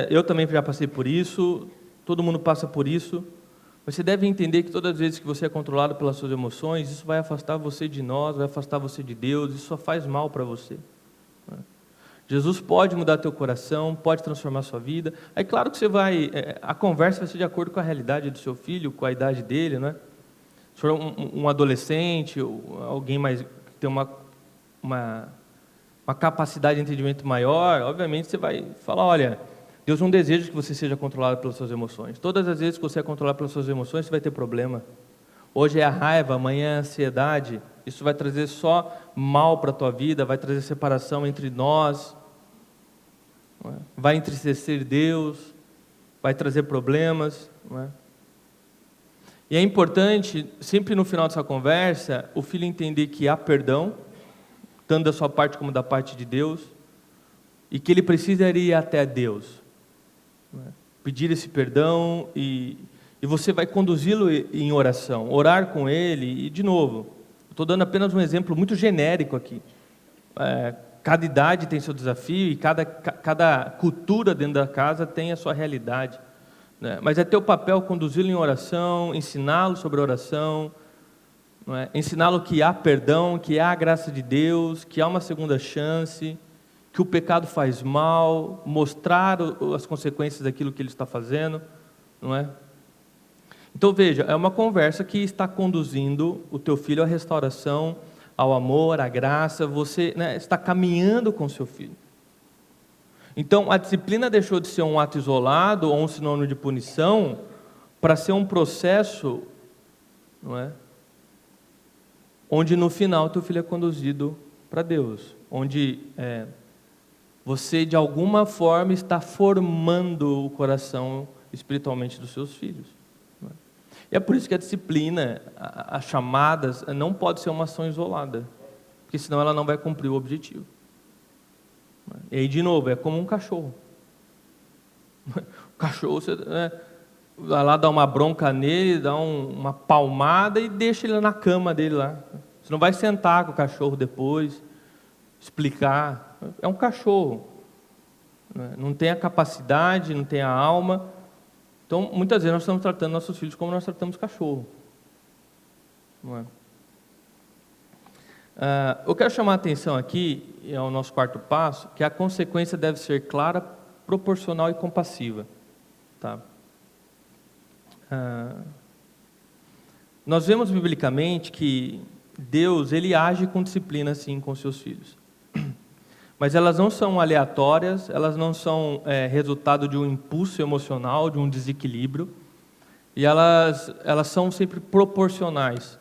eu também já passei por isso, todo mundo passa por isso, mas você deve entender que todas as vezes que você é controlado pelas suas emoções, isso vai afastar você de nós, vai afastar você de Deus, isso só faz mal para você. Jesus pode mudar teu coração, pode transformar sua vida. Aí claro que a conversa vai ser de acordo com a realidade do seu filho, com a idade dele, né? Se for um adolescente, ou alguém mais que tem uma capacidade de entendimento maior, obviamente você vai falar, olha, Deus não deseja que você seja controlado pelas suas emoções. Todas as vezes que você é controlado pelas suas emoções, você vai ter problema. Hoje é a raiva, amanhã é a ansiedade. Isso vai trazer só mal para a tua vida, vai trazer separação entre nós, não é? Vai entristecer Deus, vai trazer problemas, não é? E é importante, sempre no final dessa conversa, o filho entender que há perdão, tanto da sua parte como da parte de Deus, e que ele precisa ir até Deus, não é? Pedir esse perdão e você vai conduzi-lo em oração, orar com ele, e de novo, estou dando apenas um exemplo muito genérico aqui. Cada idade tem seu desafio e cada cultura dentro da casa tem a sua realidade, né? Mas é teu papel conduzi-lo em oração, ensiná-lo sobre oração, não é? Ensiná-lo que há perdão, que há a graça de Deus, que há uma segunda chance, que o pecado faz mal, mostrar as consequências daquilo que ele está fazendo, não é? Então veja, é uma conversa que está conduzindo o teu filho à restauração, ao amor, à graça. Você, né, está caminhando com o seu filho. Então a disciplina deixou de ser um ato isolado ou um sinônimo de punição para ser um processo, não é? Onde no final teu filho é conduzido para Deus, onde você de alguma forma está formando o coração espiritualmente dos seus filhos. E é por isso que a disciplina, as chamadas, não pode ser uma ação isolada, porque senão ela não vai cumprir o objetivo. E aí, de novo, é como um cachorro. O cachorro, você vai lá dar uma bronca nele, dá uma palmada e deixa ele na cama dele lá. Você não vai sentar com o cachorro depois, explicar. É um cachorro. Não tem a capacidade, não tem a alma. Então, muitas vezes nós estamos tratando nossos filhos como nós tratamos cachorro. Não é? Eu quero chamar a atenção aqui, é o nosso quarto passo, que a consequência deve ser clara, proporcional e compassiva. Tá? Nós vemos biblicamente que Deus ele age com disciplina sim com seus filhos. Mas elas não são aleatórias, elas não são resultado de um impulso emocional, de um desequilíbrio, e elas são sempre proporcionais.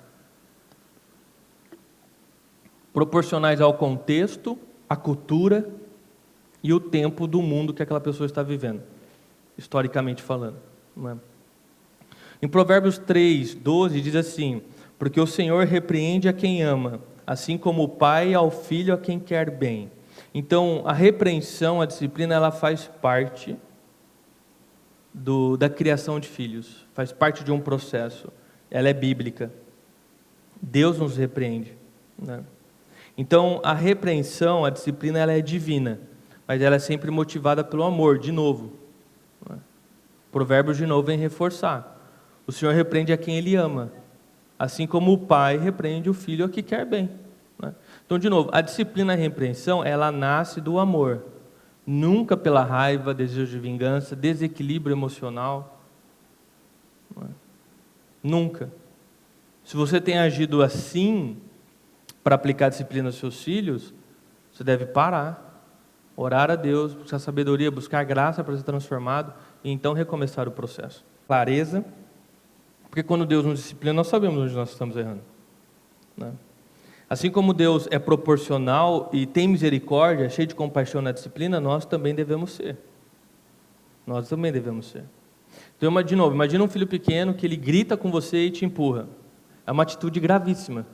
Proporcionais ao contexto, à cultura e o tempo do mundo que aquela pessoa está vivendo, historicamente falando. Não é? Em Provérbios 3:12 diz assim: porque o Senhor repreende a quem ama, assim como o pai ao filho a quem quer bem. Então, a repreensão, a disciplina, ela faz parte da criação de filhos, faz parte de um processo, ela é bíblica. Deus nos repreende, né? Então, a repreensão, a disciplina, ela é divina, mas ela é sempre motivada pelo amor, de novo. Né? Provérbios, de novo, vem reforçar. O Senhor repreende a quem Ele ama, assim como o pai repreende o filho a quem quer bem. Então, de novo, a disciplina e a repreensão, ela nasce do amor, nunca pela raiva, desejo de vingança, desequilíbrio emocional. Nunca. Se você tem agido assim para aplicar a disciplina aos seus filhos, você deve parar, orar a Deus, buscar sabedoria, buscar graça para ser transformado e então recomeçar o processo. Clareza, porque quando Deus nos disciplina, nós sabemos onde nós estamos errando, né? Assim como Deus é proporcional e tem misericórdia, cheio de compaixão na disciplina, nós também devemos ser. Nós também devemos ser. Então, de novo, imagina um filho pequeno que ele grita com você e te empurra. É uma atitude gravíssima.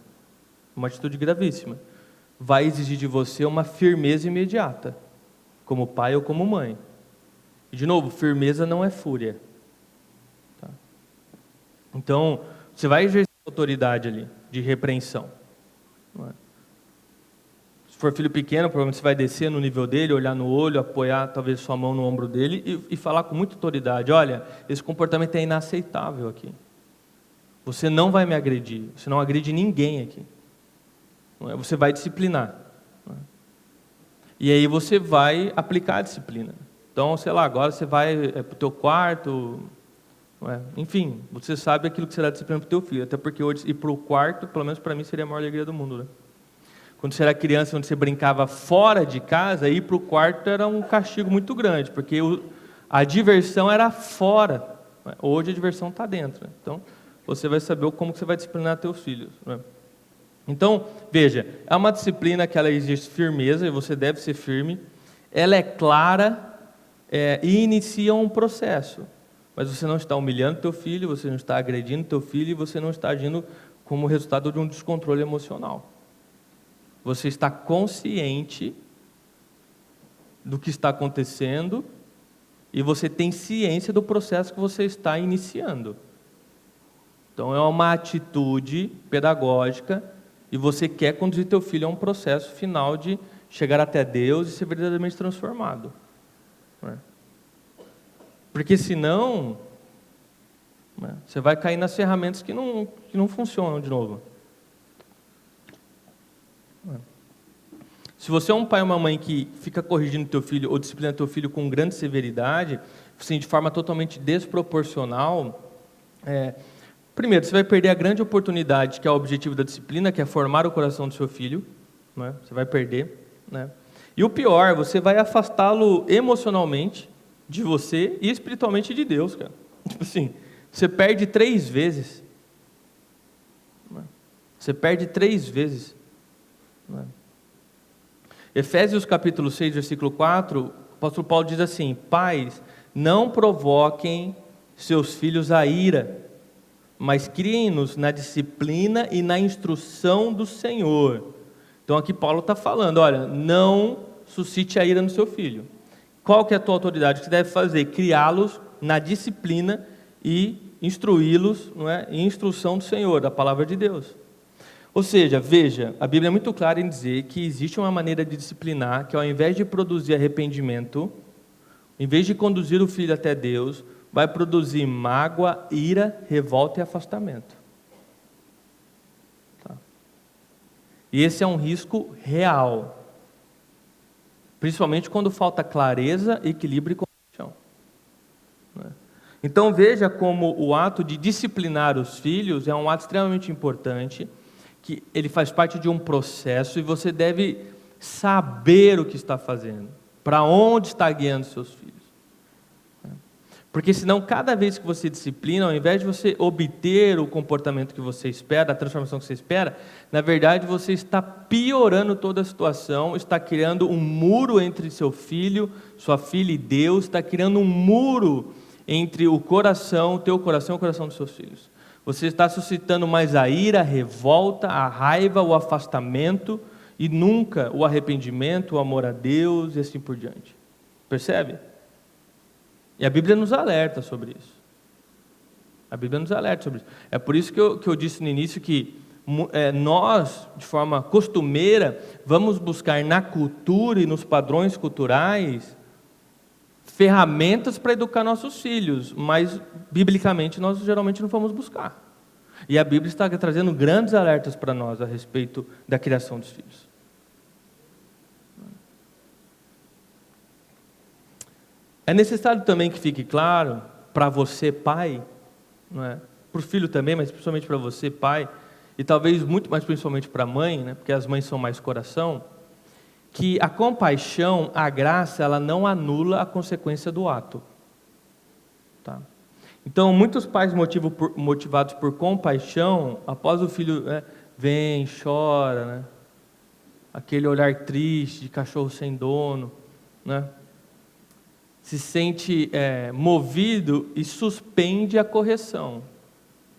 Uma atitude gravíssima. Vai exigir de você uma firmeza imediata, como pai ou como mãe. E, de novo, firmeza não é fúria. Tá? Então, você vai exercer autoridade ali, de repreensão. Não é? Se for filho pequeno, provavelmente você vai descer no nível dele, olhar no olho, apoiar talvez sua mão no ombro dele e falar com muita autoridade: olha, esse comportamento é inaceitável aqui. Você não vai me agredir, você não agride ninguém aqui. Não é? Você vai disciplinar. Não é? E aí você vai aplicar a disciplina. Então, sei lá, agora você vai para o teu quarto, não é? Enfim, você sabe aquilo que será disciplina para o teu filho, até porque hoje ir para o quarto, pelo menos para mim, seria a maior alegria do mundo, né? Quando você era criança, onde você brincava fora de casa, ir para o quarto era um castigo muito grande, porque a diversão era fora. Né? Hoje a diversão está dentro. Né? Então, você vai saber como você vai disciplinar teus filhos. Né? Então, veja, é uma disciplina que ela exige firmeza, e você deve ser firme. Ela é clara e inicia um processo. Mas você não está humilhando teu filho, você não está agredindo teu filho, e você não está agindo como resultado de um descontrole emocional. Você está consciente do que está acontecendo e você tem ciência do processo que você está iniciando. Então, é uma atitude pedagógica e você quer conduzir teu filho a um processo final de chegar até Deus e ser verdadeiramente transformado. Né? Porque senão, né, você vai cair nas ferramentas que não funcionam de novo. Se você é um pai ou uma mãe que fica corrigindo teu filho ou disciplinando teu filho com grande severidade, assim, de forma totalmente desproporcional, primeiro, você vai perder a grande oportunidade que é o objetivo da disciplina, que é formar o coração do seu filho, né? Você vai perder, né? E o pior, você vai afastá-lo emocionalmente de você e espiritualmente de Deus, cara. Tipo assim, você perde 3 vezes. Né? Você perde 3 vezes. Né? Efésios capítulo 6, versículo 4, o apóstolo Paulo diz assim: pais, não provoquem seus filhos a ira, mas criem-nos na disciplina e na instrução do Senhor. Então aqui Paulo está falando, olha, não suscite a ira no seu filho. Qual que é a tua autoridade? O que você deve fazer? Criá-los na disciplina e instruí-los, não é? Em instrução do Senhor, da palavra de Deus. Ou seja, veja, a Bíblia é muito clara em dizer que existe uma maneira de disciplinar que ao invés de produzir arrependimento, em vez de conduzir o filho até Deus, vai produzir mágoa, ira, revolta e afastamento. Tá? E esse é um risco real. Principalmente quando falta clareza, equilíbrio e compaixão. Então veja como o ato de disciplinar os filhos é um ato extremamente importante, que ele faz parte de um processo e você deve saber o que está fazendo, para onde está guiando seus filhos. Porque senão, cada vez que você disciplina, ao invés de você obter o comportamento que você espera, a transformação que você espera, na verdade você está piorando toda a situação, está criando um muro entre seu filho, sua filha e Deus, está criando um muro entre o teu coração e o coração dos seus filhos. Você está suscitando mais a ira, a revolta, a raiva, o afastamento, e nunca o arrependimento, o amor a Deus e assim por diante. Percebe? E a Bíblia nos alerta sobre isso. A Bíblia nos alerta sobre isso. É por isso que eu disse no início que nós, de forma costumeira, vamos buscar na cultura e nos padrões culturais ferramentas para educar nossos filhos, mas, biblicamente, nós geralmente não vamos buscar. E a Bíblia está trazendo grandes alertas para nós a respeito da criação dos filhos. É necessário também que fique claro para você, pai, não é? Para o filho também, mas principalmente para você, pai, e talvez muito mais principalmente para a mãe, né? Porque as mães são mais coração, que a compaixão, a graça, ela não anula a consequência do ato. Tá? Então, muitos pais motivados por compaixão, após o filho vem, chora, né? Aquele olhar triste de cachorro sem dono, né? Se sente movido e suspende a correção,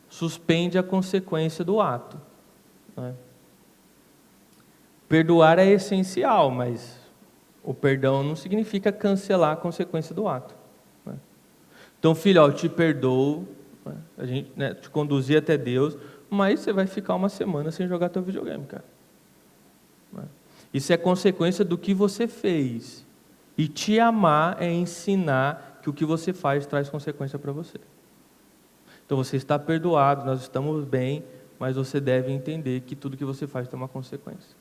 suspende a consequência do ato, né? Perdoar é essencial, mas o perdão não significa cancelar a consequência do ato, né? Então, filho, eu te perdoo, né? A gente, né, te conduzir até Deus, mas você vai ficar uma semana sem jogar teu videogame, cara, né? Isso é consequência do que você fez. E te amar é ensinar que o que você faz traz consequência para você. Então você está perdoado, nós estamos bem, mas você deve entender que tudo que você faz tem uma consequência.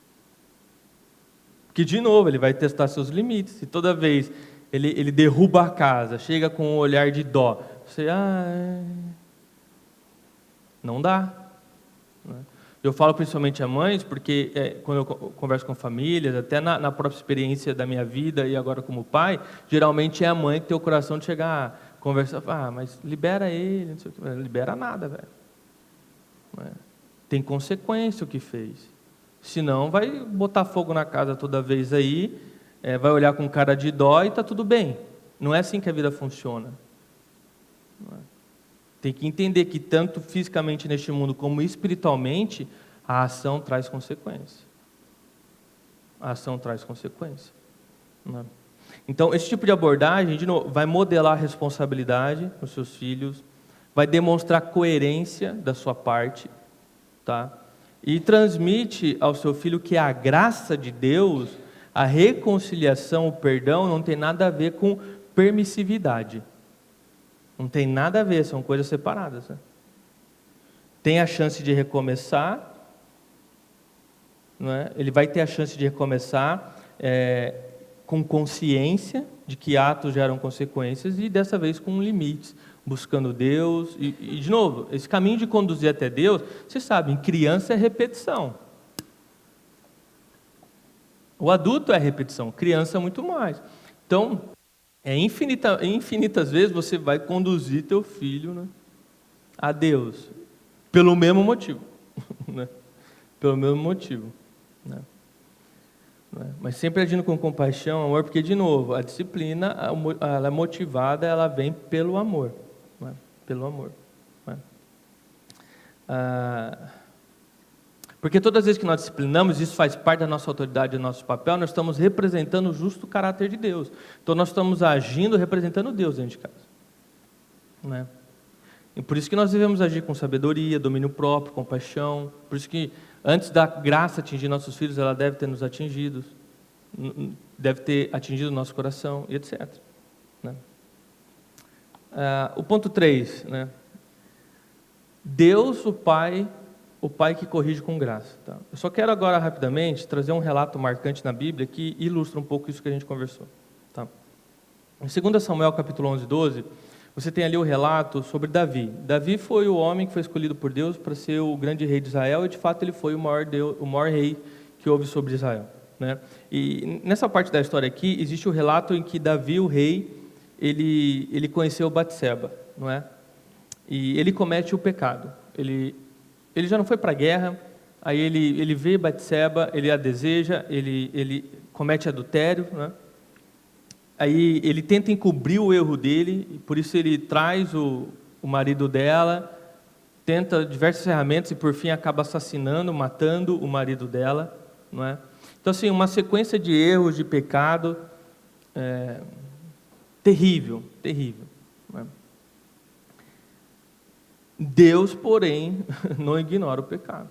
Porque, de novo, ele vai testar seus limites. E toda vez ele derruba a casa, chega com um olhar de dó, você, não dá, né? Eu falo principalmente a mães, porque quando eu converso com famílias, até na própria experiência da minha vida e agora como pai, geralmente é a mãe que tem o coração de chegar a conversar, mas libera ele, não sei o que, não libera nada, velho. Tem consequência o que fez. Senão vai botar fogo na casa toda vez aí, vai olhar com cara de dó e está tudo bem. Não é assim que a vida funciona. Não é? Tem que entender que tanto fisicamente neste mundo como espiritualmente, a ação traz consequência. A ação traz consequência, né? Então, esse tipo de abordagem, de novo, vai modelar a responsabilidade nos seus filhos, vai demonstrar coerência da sua parte, tá? E transmite ao seu filho que a graça de Deus, a reconciliação, o perdão, não tem nada a ver com permissividade. Não tem nada a ver, são coisas separadas, né? Tem a chance de recomeçar, não é? Ele vai ter a chance de recomeçar com consciência de que atos geram consequências e dessa vez com limites, buscando Deus. E de novo, esse caminho de conduzir até Deus, vocês sabem, criança é repetição. O adulto é repetição, criança muito mais. Então, infinitas vezes você vai conduzir teu filho, né, a Deus, pelo mesmo motivo, né? Pelo mesmo motivo, né? Mas sempre agindo com compaixão, amor, porque, de novo, a disciplina, ela é motivada, ela vem pelo amor, né? Pelo amor, né? Porque todas as vezes que nós disciplinamos, isso faz parte da nossa autoridade, do nosso papel, nós estamos representando o justo caráter de Deus. Então nós estamos agindo representando Deus dentro de casa, né? E por isso que nós devemos agir com sabedoria, domínio próprio, compaixão. Por isso que antes da graça atingir nossos filhos, ela deve ter nos atingido, deve ter atingido o nosso coração, e etc, né? O ponto 3, né? Deus, o Pai que corrige com graça, tá? Eu só quero agora, rapidamente, trazer um relato marcante na Bíblia que ilustra um pouco isso que a gente conversou, tá? Em 2 Samuel, capítulo 11, 12, você tem ali o relato sobre Davi. Davi foi o homem que foi escolhido por Deus para ser o grande rei de Israel, e de fato ele foi o maior rei que houve sobre Israel, né? E nessa parte da história aqui, existe o relato em que Davi, o rei, ele conheceu Batseba, não é? E ele comete o pecado. Ele já não foi para a guerra, aí ele vê Batseba, ele a deseja, ele comete adultério, né? Aí ele tenta encobrir o erro dele, e por isso ele traz o marido dela, tenta diversas ferramentas e por fim acaba assassinando, matando o marido dela, não é? Então, assim, uma sequência de erros, de pecado, terrível, não é? Deus, porém, não ignora o pecado.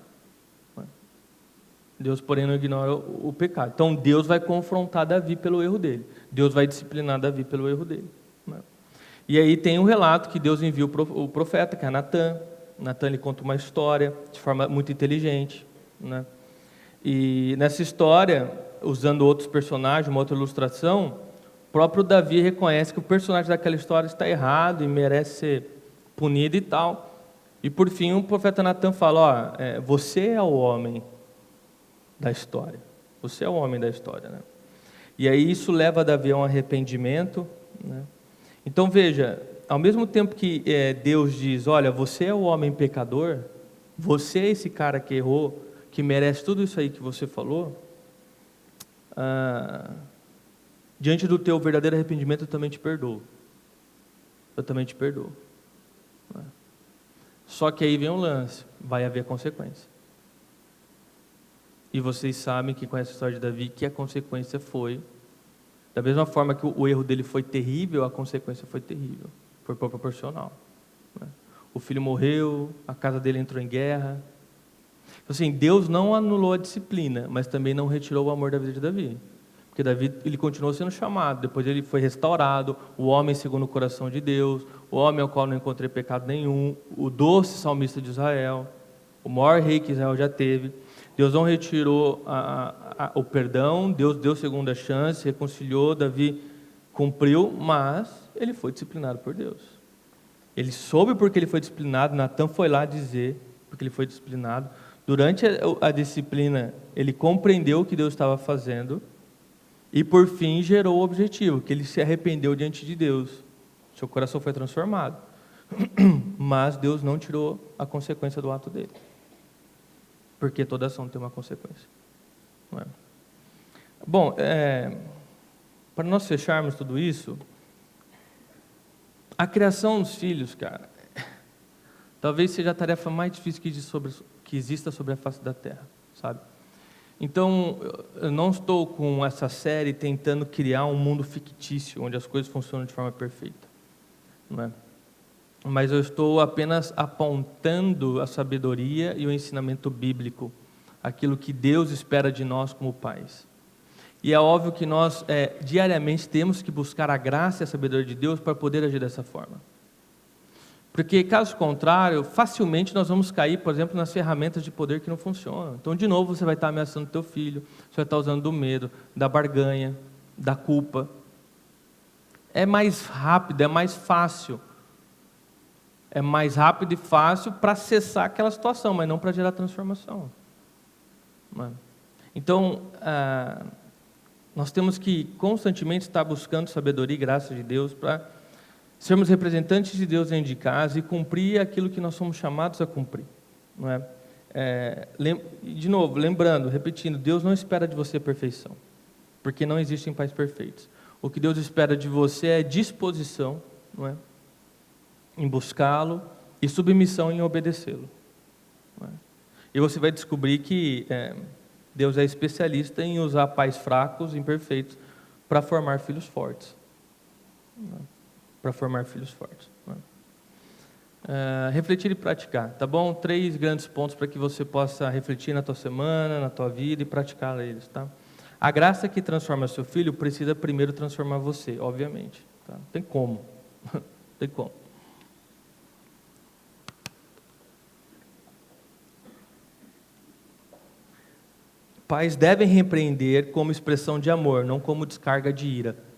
Deus, porém, não ignora o pecado. Então, Deus vai confrontar Davi pelo erro dele. Deus vai disciplinar Davi pelo erro dele, né? E aí tem um relato que Deus envia o profeta, que é Natã. Natã lhe conta uma história de forma muito inteligente, né? E nessa história, usando outros personagens, uma outra ilustração, o próprio Davi reconhece que o personagem daquela história está errado e merece ser punido e tal. E por fim, o profeta Natã fala: você é o homem da história. Você é o homem da história, né? E aí isso leva Davi a um arrependimento, né? Então veja, ao mesmo tempo que Deus diz: olha, você é o homem pecador, você é esse cara que errou, que merece tudo isso aí que você falou, diante do teu verdadeiro arrependimento, eu também te perdoo. Eu também te perdoo. Só que aí vem um lance, vai haver consequência. E vocês sabem que com essa história de Davi, que a consequência foi, da mesma forma que o erro dele foi terrível, a consequência foi terrível, foi proporcional. O filho morreu, a casa dele entrou em guerra. Assim, Deus não anulou a disciplina, mas também não retirou o amor da vida de Davi. Porque Davi, ele continuou sendo chamado, depois ele foi restaurado, o homem segundo o coração de Deus, o homem ao qual não encontrei pecado nenhum, o doce salmista de Israel, o maior rei que Israel já teve. Deus não retirou o perdão, Deus deu segunda chance, reconciliou, Davi cumpriu, mas ele foi disciplinado por Deus. Ele soube porque ele foi disciplinado, Natan foi lá dizer porque ele foi disciplinado. Durante a disciplina, ele compreendeu o que Deus estava fazendo e, por fim, gerou o objetivo, que ele se arrependeu diante de Deus. Seu coração foi transformado. Mas Deus não tirou a consequência do ato dele. Porque toda ação tem uma consequência. Não é? Bom, para nós fecharmos tudo isso, a criação dos filhos, cara, talvez seja a tarefa mais difícil que exista sobre a face da terra, sabe? Então, eu não estou com essa série tentando criar um mundo fictício, onde as coisas funcionam de forma perfeita, não é? Mas eu estou apenas apontando a sabedoria e o ensinamento bíblico, aquilo que Deus espera de nós como pais. E é óbvio que nós, diariamente, temos que buscar a graça e a sabedoria de Deus para poder agir dessa forma. Porque, caso contrário, facilmente nós vamos cair, por exemplo, nas ferramentas de poder que não funcionam. Então, de novo, você vai estar ameaçando o teu filho, você vai estar usando do medo, da barganha, da culpa. É mais rápido, é mais fácil. É mais rápido e fácil para cessar aquela situação, mas não para gerar transformação. Então, nós temos que constantemente estar buscando sabedoria e graça de Deus para sermos representantes de Deus dentro de casa e cumprir aquilo que nós somos chamados a cumprir. Não é? De novo, lembrando, repetindo, Deus não espera de você perfeição, porque não existem pais perfeitos. O que Deus espera de você é disposição, não é? Em buscá-lo e submissão em obedecê-lo. Não é? E você vai descobrir que Deus é especialista em usar pais fracos, imperfeitos, para formar filhos fortes. Não é? Para formar filhos fortes. Refletir e praticar, tá bom? 3 grandes pontos para que você possa refletir na tua semana, na tua vida e praticar eles, tá? A graça que transforma seu filho precisa primeiro transformar você, obviamente, tá? Não tem como. Não tem como. Pais devem repreender como expressão de amor, não como descarga de ira.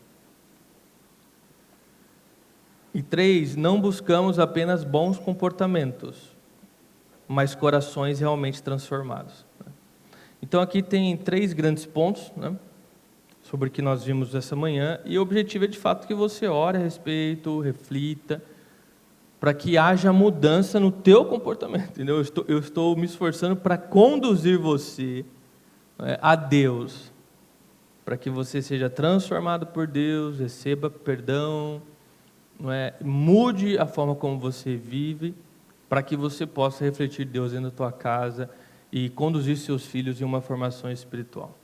E 3, não buscamos apenas bons comportamentos, mas corações realmente transformados. Então aqui tem 3 grandes pontos, né, sobre o que nós vimos essa manhã, e o objetivo é de fato que você ore a respeito, reflita, para que haja mudança no teu comportamento, entendeu? Eu estou me esforçando para conduzir você a Deus, para que você seja transformado por Deus, receba perdão, mude a forma como você vive, para que você possa refletir Deus dentro da tua casa e conduzir seus filhos em uma formação espiritual.